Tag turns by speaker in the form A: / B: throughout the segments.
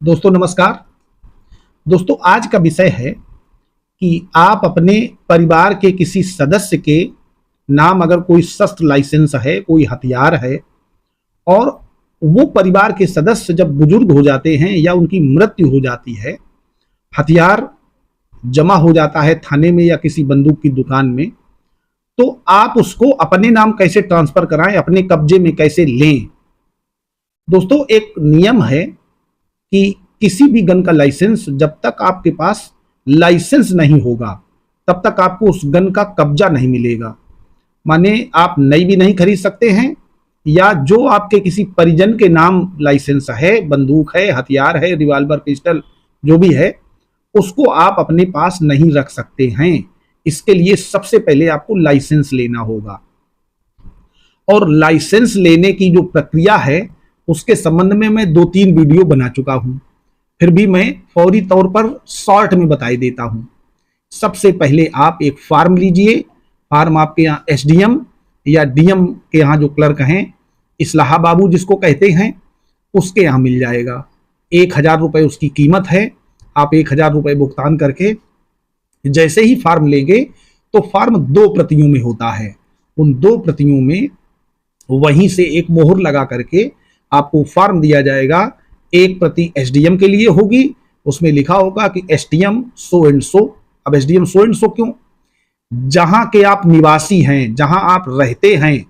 A: दोस्तों नमस्कार। दोस्तों आज का विषय है कि आप अपने परिवार के किसी सदस्य के नाम अगर कोई शस्त्र लाइसेंस है, कोई हथियार है और वो परिवार के सदस्य जब बुजुर्ग हो जाते हैं या उनकी मृत्यु हो जाती है, हथियार जमा हो जाता है थाने में या किसी बंदूक की दुकान में, तो आप उसको अपने नाम कैसे ट्रांसफर कराएं, अपने कब्जे में कैसे लें। दोस्तों एक नियम है कि किसी भी गन का लाइसेंस जब तक आपके पास लाइसेंस नहीं होगा तब तक आपको उस गन का कब्जा नहीं मिलेगा। माने आप नई भी नहीं खरीद सकते हैं या जो आपके किसी परिजन के नाम लाइसेंस है, बंदूक है, हथियार है, रिवॉल्वर, पिस्टल जो भी है, उसको आप अपने पास नहीं रख सकते हैं। इसके लिए सबसे पहले आपको लाइसेंस लेना होगा और लाइसेंस लेने की जो प्रक्रिया है उसके संबंध में मैं 2-3 वीडियो बना चुका हूं, फिर भी मैं फौरी तौर पर शॉर्ट में बताई देता हूं। सबसे पहले आप एक फॉर्म लीजिए। फॉर्म आपके यहाँ एसडीएम या डीएम के यहाँ जो क्लर्क हैं, इस्लाहा बाबू जिसको कहते हैं, उसके यहाँ मिल जाएगा। 1000 रुपये उसकी कीमत है। आप 1000 रुपये भुगतान करके जैसे ही फॉर्म लेंगे तो फॉर्म 2 प्रतियों में होता है। उन 2 प्रतियों में वहीं से एक मोहर लगा करके आपको फॉर्म दिया जाएगा। एक प्रति एसडीएम के लिए होगी, उसमें लिखा होगा कि एसडीएम सो एंड सो। अब एसडीएम सो एंड सो क्यों? जहां के आप निवासी हैं, जहां आप रहते हैं,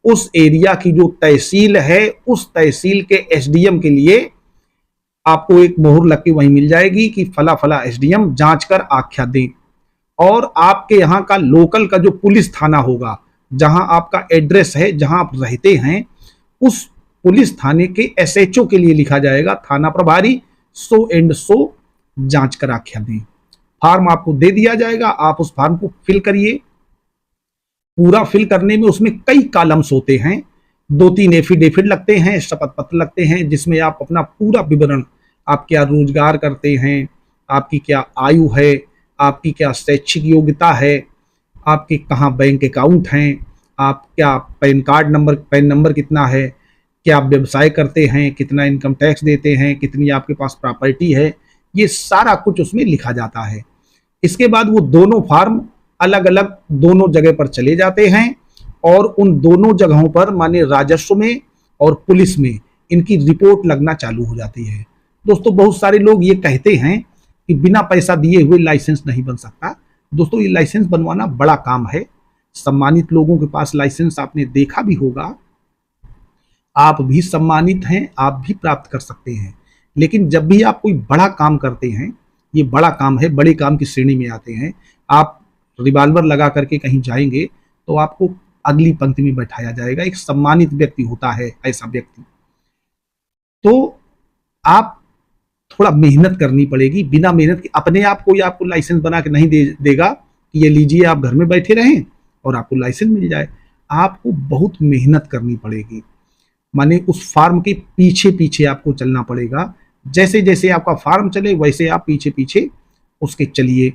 A: उस एरिया की जो तहसील है, उस तहसील के एसडीएम के लिए आपको एक मोहर लग के वहीं मिल जाएगी कि फला फला एसडीएम जांच कर आख्या दें। और आपके यहाँ का लोकल का जो पुलिस थाना होगा, जहां आपका एड्रेस है, जहां आप रहते हैं, उस पुलिस थाने के एसएचओ के लिए लिखा जाएगा थाना प्रभारी सो एंड सो जांच कर आख्या दें। फॉर्म आपको दे दिया जाएगा, आप उस फॉर्म को फिल करिए। पूरा फिल करने में उसमें कई कॉलम्स होते हैं, 2-3 एफिडेविट लगते हैं, शपथ पत्र लगते हैं, जिसमें आप अपना पूरा विवरण, आप क्या रोजगार करते हैं, आपकी क्या आयु है, आपकी क्या शैक्षिक योग्यता है, आपके कहाँ बैंक अकाउंट हैं, आप क्या पैन नंबर कितना है, क्या आप व्यवसाय करते हैं, कितना इनकम टैक्स देते हैं, कितनी आपके पास प्रॉपर्टी है, ये सारा कुछ उसमें लिखा जाता है। इसके बाद वो दोनों फॉर्म अलग अलग दोनों जगह पर चले जाते हैं और उन दोनों जगहों पर माने राजस्व में और पुलिस में इनकी रिपोर्ट लगना चालू हो जाती है। दोस्तों बहुत सारे लोग ये कहते हैं कि बिना पैसा दिए हुए लाइसेंस नहीं बन सकता। दोस्तों ये लाइसेंस बनवाना बड़ा काम है। सम्मानित लोगों के पास लाइसेंस आपने देखा भी होगा, आप भी सम्मानित हैं, आप भी प्राप्त कर सकते हैं। लेकिन जब भी आप कोई बड़ा काम करते हैं, ये बड़ा काम है, बड़े काम की श्रेणी में आते हैं, आप रिवॉल्वर लगा करके कहीं जाएंगे तो आपको अगली पंक्ति में बैठाया जाएगा। एक सम्मानित व्यक्ति होता है ऐसा व्यक्ति। तो आप थोड़ा मेहनत करनी पड़ेगी। बिना मेहनत के अपने आप कोई आपको लाइसेंस बना के नहीं देगा कि ये लीजिए आप घर में बैठे रहें और आपको लाइसेंस मिल जाए। आपको बहुत मेहनत करनी पड़ेगी, माने उस फार्म के पीछे पीछे आपको चलना पड़ेगा। जैसे जैसे आपका फार्म चले वैसे आप पीछे पीछे उसके चलिए।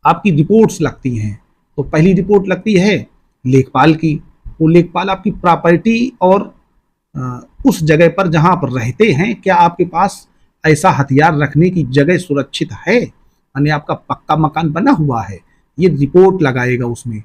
A: आपकी रिपोर्ट्स लगती हैं, तो पहली रिपोर्ट लगती है लेखपाल की। वो लेखपाल आपकी प्रॉपर्टी और उस जगह पर जहां आप रहते हैं, क्या आपके पास ऐसा हथियार रखने की जगह सुरक्षित है, यानी आपका पक्का मकान बना हुआ है, ये रिपोर्ट लगाएगा उसमें।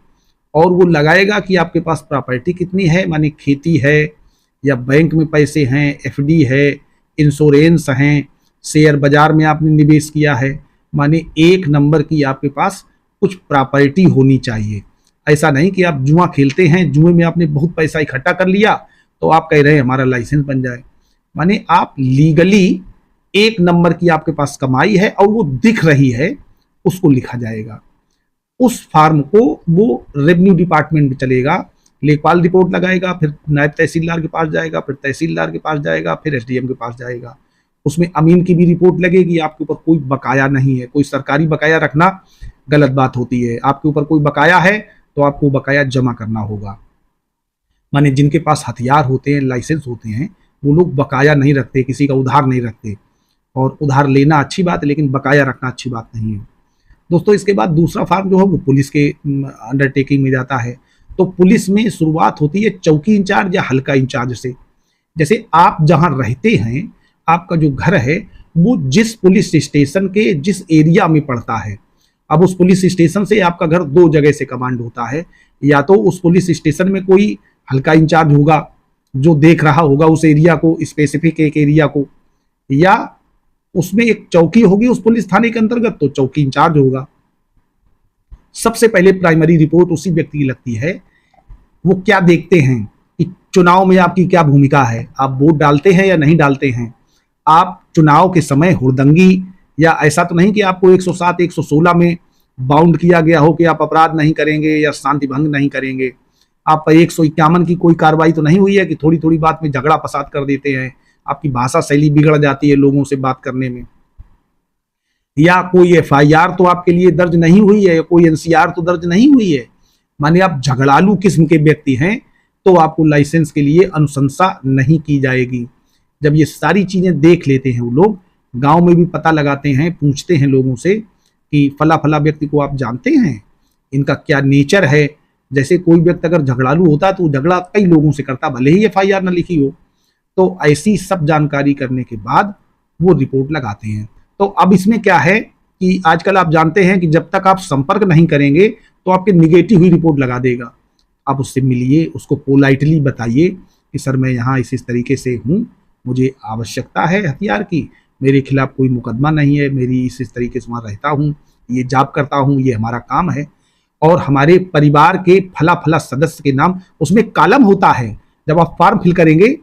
A: और वो लगाएगा कि आपके पास प्रॉपर्टी कितनी है, माने खेती है या बैंक में पैसे हैं, एफडी है, इंश्योरेंस हैं, शेयर बाजार में आपने निवेश किया है, माने 1 नंबर की आपके पास कुछ प्रॉपर्टी होनी चाहिए। ऐसा नहीं कि आप जुआ खेलते हैं, जुए में आपने बहुत पैसा इकट्ठा कर लिया तो आप कह रहे हैं हमारा लाइसेंस बन जाए। माने आप लीगली 1 नंबर की आपके पास कमाई है और वो दिख रही है, उसको लिखा जाएगा। उस फार्म को वो रेवेन्यू डिपार्टमेंट में चलेगा, लेखपाल रिपोर्ट लगाएगा, फिर नायब तहसीलदार के पास जाएगा, फिर तहसीलदार के पास जाएगा, फिर एसडीएम के पास जाएगा। उसमें अमीन की भी रिपोर्ट लगेगी, आपके ऊपर कोई बकाया नहीं है। कोई सरकारी बकाया रखना गलत बात होती है। आपके ऊपर कोई बकाया है तो आपको बकाया जमा करना होगा। माने जिनके पास हथियार होते हैं, लाइसेंस होते हैं, वो लोग बकाया नहीं रखते, किसी का उधार नहीं रखते। और उधार लेना अच्छी बात है, लेकिन बकाया रखना अच्छी बात नहीं है। दोस्तों इसके बाद दूसरा फार्म जो है वो पुलिस के अंडरटेकिंग में जाता है। तो पुलिस में शुरुआत होती है चौकी इंचार्ज या हल्का इंचार्ज से। जैसे आप जहां रहते हैं आपका जो घर है वो जिस पुलिस स्टेशन के जिस एरिया में पड़ता है। अब उस पुलिस स्टेशन से आपका घर दो जगह से कमांड होता है, या तो उस पुलिस स्टेशन में कोई हल्का इंचार्ज होगा जो देख रहा होगा उस एरिया को, स्पेसिफिक एक एरिया को, या उसमें एक चौकी होगी उस पुलिस थाने के अंतर्गत, तो चौकी इंचार्ज होगा। सबसे पहले प्राइमरी रिपोर्ट उसी व्यक्ति की लगती है। वो क्या देखते हैं कि चुनाव में आपकी क्या भूमिका है, आप वोट डालते हैं या नहीं डालते हैं, आप चुनाव के समय हुड़दंगी, या ऐसा तो नहीं कि आपको 107 116 में बाउंड किया गया हो कि आप अपराध नहीं करेंगे या शांति भंग नहीं करेंगे, आप पर 151 की कोई कार्रवाई तो नहीं हुई है कि थोड़ी थोड़ी बात में झगड़ा फसाद कर देते हैं, आपकी भाषा शैली बिगड़ जाती है लोगों से बात करने में, या कोई एफआईआर तो आपके लिए दर्ज नहीं हुई है, कोई एनसीआर तो दर्ज नहीं हुई है, माने आप झगड़ालू किस्म के व्यक्ति हैं, तो आपको लाइसेंस के लिए अनुशंसा नहीं की जाएगी। जब ये सारी चीजें देख लेते हैं वो लोग, गांव में भी पता लगाते हैं, पूछते हैं लोगों से कि फला फला व्यक्ति को आप जानते हैं, इनका क्या नेचर है। जैसे कोई व्यक्ति अगर झगड़ालू होता है तो झगड़ा कई लोगों से करता, भले ही एफआईआर न लिखी हो। तो ऐसी सब जानकारी करने के बाद वो रिपोर्ट लगाते हैं। तो अब इसमें क्या है कि आजकल आप जानते हैं कि जब तक आप संपर्क नहीं करेंगे तो आपके निगेटिव ही रिपोर्ट लगा देगा। आप उससे मिलिए, उसको पोलाइटली बताइए कि सर मैं यहाँ इस तरीके से हूँ, मुझे आवश्यकता है हथियार की, मेरे खिलाफ कोई मुकदमा नहीं है, मेरी इस तरीके से वहाँ रहता हूँ, ये जॉब करता हूँ, ये हमारा काम है, और हमारे परिवार के फला फला सदस्य के नाम, उसमें कॉलम होता है। जब आप फॉर्म फिल करेंगे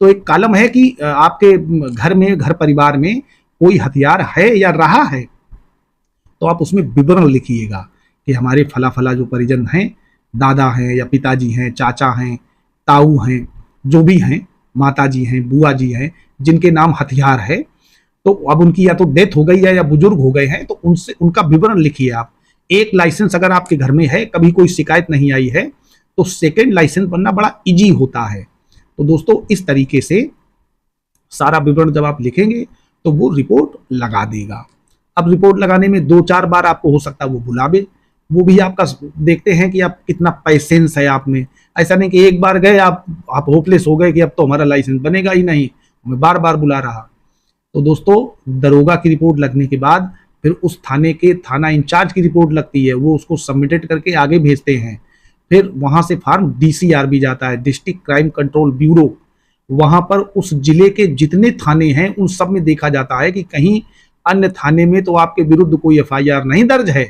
A: तो एक कॉलम है कि आपके घर में, घर परिवार में कोई हथियार है या रहा है, तो आप उसमें विवरण लिखिएगा कि हमारे फला फला जो परिजन हैं, दादा हैं या पिताजी हैं, चाचा हैं, ताऊ हैं, जो भी हैं, माता जी हैं, बुआ जी हैं, जिनके नाम हथियार है, तो अब उनकी या तो डेथ हो गई है या बुजुर्ग हो गए हैं, तो उनसे उनका विवरण लिखिए आप। एक लाइसेंस अगर आपके घर में है, कभी कोई शिकायत नहीं आई है, तो सेकेंड लाइसेंस बनना बड़ा इजी होता है। तो दोस्तों इस तरीके से सारा विवरण जब आप लिखेंगे तो वो रिपोर्ट लगा देगा। अब रिपोर्ट लगाने में 2-4 बार आपको हो सकता है वो बुलावे, वो भी आपका देखते हैं कि आप कितना पैसेंस है आप में। ऐसा नहीं कि एक बार गए आप होपलेस हो गए कि अब तो हमारा लाइसेंस बनेगा ही नहीं, हमें बार बार बुला रहा। तो दोस्तों दरोगा की रिपोर्ट लगने के बाद फिर उस थाने के थाना इंचार्ज की रिपोर्ट लगती है, वो उसको सबमिटेड करके आगे भेजते हैं। फिर वहां से फार्म डीसीआर भी जाता है, डिस्ट्रिक्ट क्राइम कंट्रोल ब्यूरो। वहां पर उस जिले के जितने थाने हैं उन सब में देखा जाता है कि कहीं अन्य थाने में तो आपके विरुद्ध कोई एफआईआर नहीं दर्ज है,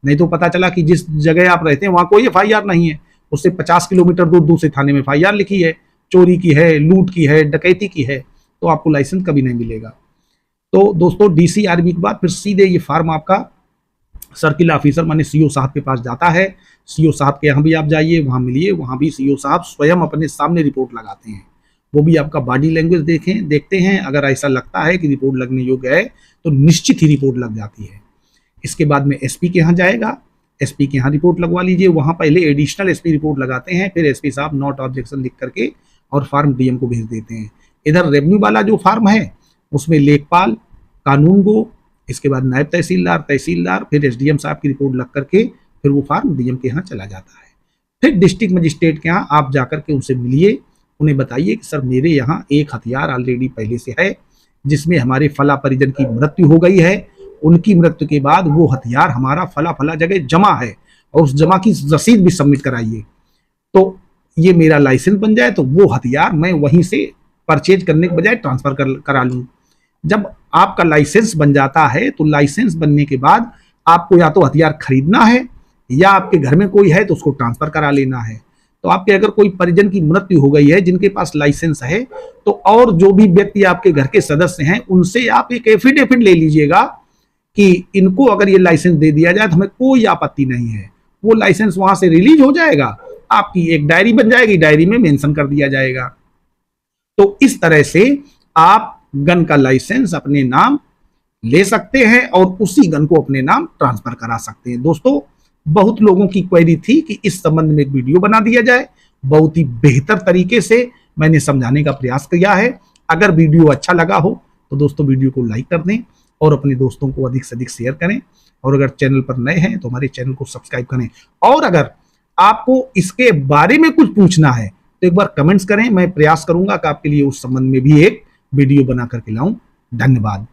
A: नहीं तो पता चला कि जिस जगह आप रहते हैं वहां कोई एफआईआर नहीं है, उससे 50 किलोमीटर दूर दूसरे थाने में एफआईआर लिखी है, चोरी की है, लूट की है, डकैती की है, तो आपको लाइसेंस कभी नहीं मिलेगा। तो दोस्तों डीसीआरबी के बाद फिर सीधे ये फार्म आपका सर्किल ऑफिसर माने सीओ साहब के पास जाता है। सीओ साहब के यहाँ भी आप जाइए, वहाँ मिलिए, वहाँ भी सीओ साहब स्वयं अपने सामने रिपोर्ट लगाते हैं। वो भी आपका बॉडी लैंग्वेज देखते हैं, अगर ऐसा लगता है कि रिपोर्ट लगने योग्य है तो निश्चित ही रिपोर्ट लग जाती है। इसके बाद में एसपी के यहाँ जाएगा, एसपी के यहाँ रिपोर्ट लगवा लीजिए, वहाँ पहले एडिशनल एसपी रिपोर्ट लगाते हैं, फिर एसपी साहब नॉट ऑब्जेक्शन लिख करके और फार्म डीएम को भेज देते हैं। इधर रेवेन्यू वाला जो फार्म है उसमें लेखपाल, कानून गो, इसके बाद नायब तहसीलदार, तहसीलदार, फिर एसडीएम साहब की रिपोर्ट लग करके फिर वो फार्म डीएम के यहाँ चला जाता है। फिर डिस्ट्रिक्ट मजिस्ट्रेट के यहाँ आप जाकर के उनसे मिलिए, उन्हें बताइए कि सर मेरे यहाँ एक हथियार ऑलरेडी पहले से है जिसमें हमारे फला परिजन की मृत्यु हो गई है, उनकी मृत्यु के बाद वो हथियार हमारा फला फला जगह जमा है और उस जमा की रसीद भी सबमिट कराइए, तो ये मेरा लाइसेंस बन जाए, तो वो हथियार मैं वहीं से परचेज करने के बजाय ट्रांसफर करा लूँ। जब आपका लाइसेंस बन जाता है तो लाइसेंस बनने के बाद आपको या तो हथियार खरीदना है या आपके घर में कोई है तो उसको ट्रांसफर करा लेना है। तो आपके अगर कोई परिजन की मृत्यु हो गई है जिनके पास लाइसेंस है, तो और जो भी व्यक्ति आपके घर के सदस्य हैं उनसे आप एक एफिडेविट ले लीजिएगा कि इनको अगर ये लाइसेंस दे दिया जाए तो हमें कोई आपत्ति नहीं है। वो लाइसेंस वहां से रिलीज हो जाएगा, आपकी एक डायरी बन जाएगी, डायरी में मेंशन कर दिया जाएगा। तो इस तरह से आप गन का लाइसेंस अपने नाम ले सकते हैं और उसी गन को अपने नाम ट्रांसफर करा सकते हैं। दोस्तों बहुत लोगों की क्वेरी थी कि इस संबंध में एक वीडियो बना दिया जाए, बहुत ही बेहतर तरीके से मैंने समझाने का प्रयास किया है। अगर वीडियो अच्छा लगा हो तो दोस्तों वीडियो को लाइक कर दें और अपने दोस्तों को अधिक से अधिक शेयर करें, और अगर चैनल पर नए हैं तो हमारे चैनल को सब्सक्राइब करें। और अगर आपको इसके बारे में कुछ पूछना है तो एक बार कमेंट्स करें, मैं प्रयास करूंगा कि आपके लिए उस संबंध में भी एक वीडियो बना करके लाऊं। धन्यवाद।